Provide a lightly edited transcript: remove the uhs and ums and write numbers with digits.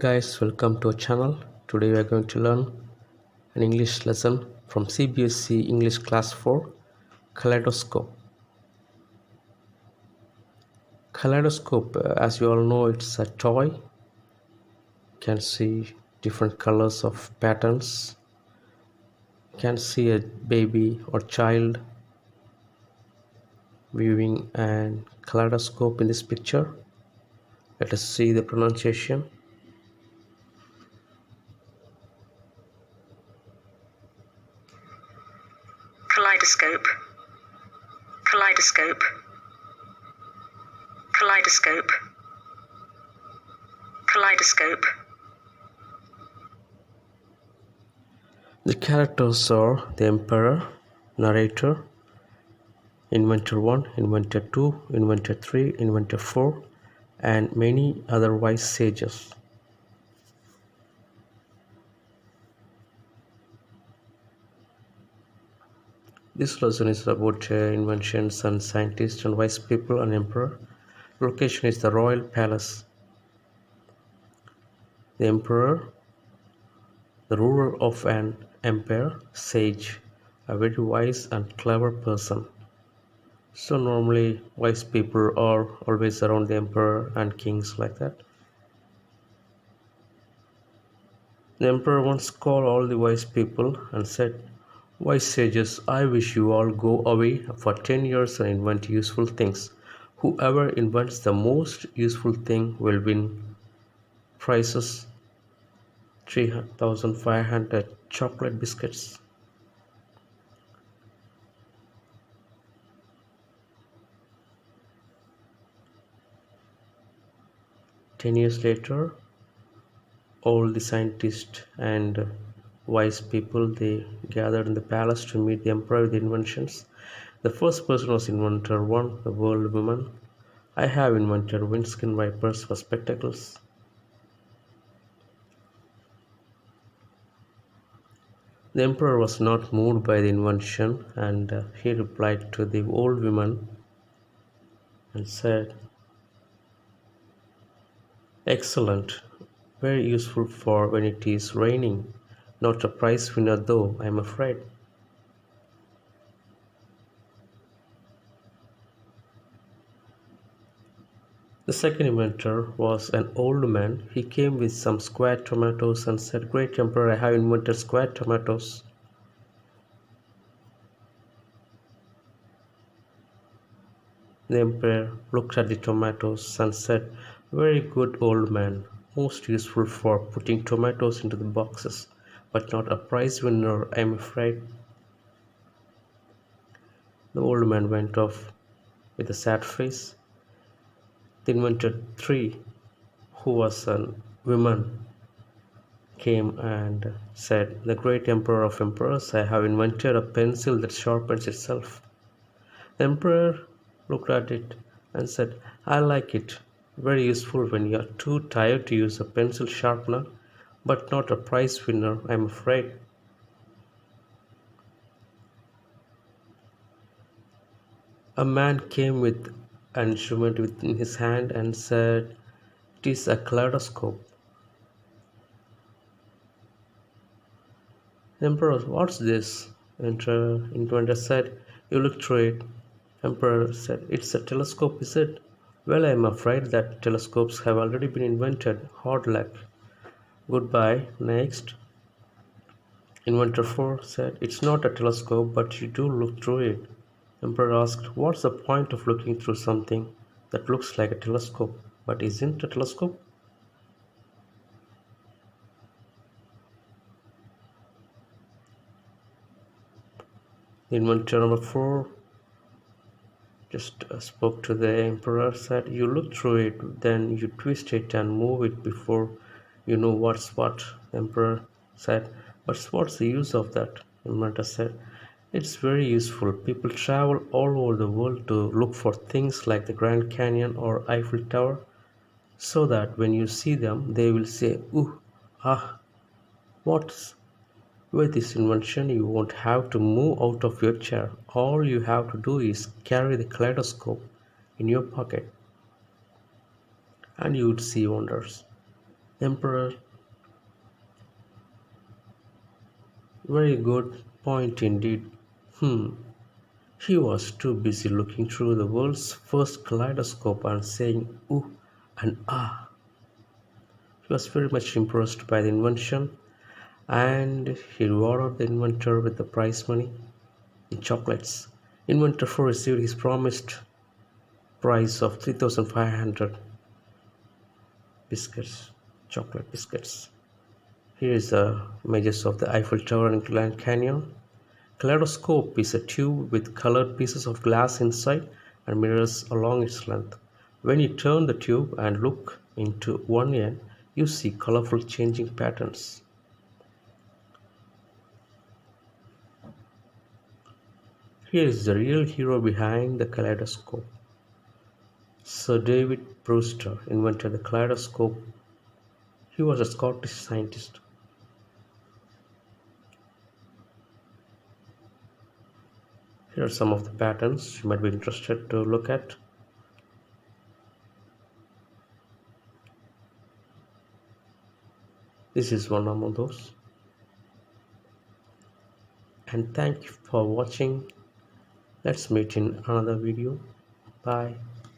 Guys, welcome to our channel. Today we are going to learn an English lesson from Cbse English Class 4, Kaleidoscope. Kaleidoscope, as you all know, it's a toy. You can see different colors of patterns. You can see a baby or child viewing an kaleidoscope in this picture. Let us see the pronunciation. Kaleidoscope, kaleidoscope, kaleidoscope, kaleidoscope. The characters are the Emperor, narrator, Inventor 1, Inventor 2, Inventor 3, Inventor 4, and many other wise sages. This lesson is about inventions and scientists and wise people and emperor. Location is the royal palace. The emperor, the ruler of an empire, sage, a very wise and clever person. So normally wise people are always around the emperor and kings like that. The emperor once called all the wise people and said, "Wise sages, I wish you all go away for 10 years and invent useful things. Whoever invents the most useful thing will win prizes, 3,500 chocolate biscuits." Ten years later, all the scientists and wise people, they gathered in the palace to meet the emperor with the inventions. The first person was inventor 1, the world woman. "I have invented windscreen wipers for spectacles." The emperor was not moved by the invention, and he replied to the old woman and said, "Excellent, very useful for when it is raining. Not a prize winner though, I am afraid." The second inventor was an old man. He came with some square tomatoes and said, "Great emperor, I have invented square tomatoes." The emperor looked at the tomatoes and said, "Very good, old man, most useful for putting tomatoes into the boxes, but not a prize winner, I am afraid." The old man went off with a sad face. The inventor 3, who was a woman, came and said, "The great emperor of emperors, I have invented a pencil that sharpens itself." The emperor looked at it and said, "I like it. Very useful when you are too tired to use a pencil sharpener, but not a prize winner, I am afraid." A man came with an instrument in his hand and said, "It is a kaleidoscope." The emperor, "What's this?" Inventor said, "You look through it." Emperor said, "It's a telescope, is it? Well, I am afraid that telescopes have already been invented. Hard luck. Goodbye. Next." Inventor 4 said, "It's not a telescope, but you do look through it." Emperor asked, "What's the point of looking through something that looks like a telescope, but isn't a telescope?" Inventor number 4 just spoke to the emperor, said, "You look through it, then you twist it and move it before you know what's what." The emperor said, "But what's the use of that?" Inventor said, "It's very useful. People travel all over the world to look for things like the Grand Canyon or Eiffel Tower, so that when you see them, they will say, 'Ooh, ah, what's with this invention, you won't have to move out of your chair. All you have to do is carry the kaleidoscope in your pocket, and you would see wonders.'" Emperor, very good point indeed. Hmm. He was too busy looking through the world's first kaleidoscope and saying ooh and ah. He was very much impressed by the invention and he rewarded the inventor with the prize money in chocolates. Inventor received his promised prize of 3,500 biscuits, chocolate biscuits. Here is the images of the Eiffel Tower in Grand Canyon. Kaleidoscope is a tube with colored pieces of glass inside and mirrors along its length. When you turn the tube and look into one end, you see colorful changing patterns. Here is the real hero behind the kaleidoscope. Sir David Brewster invented the kaleidoscope. He was a Scottish scientist. Here are some of the patterns you might be interested to look at. This is one among those. And thank you for watching. Let's meet in another video. Bye.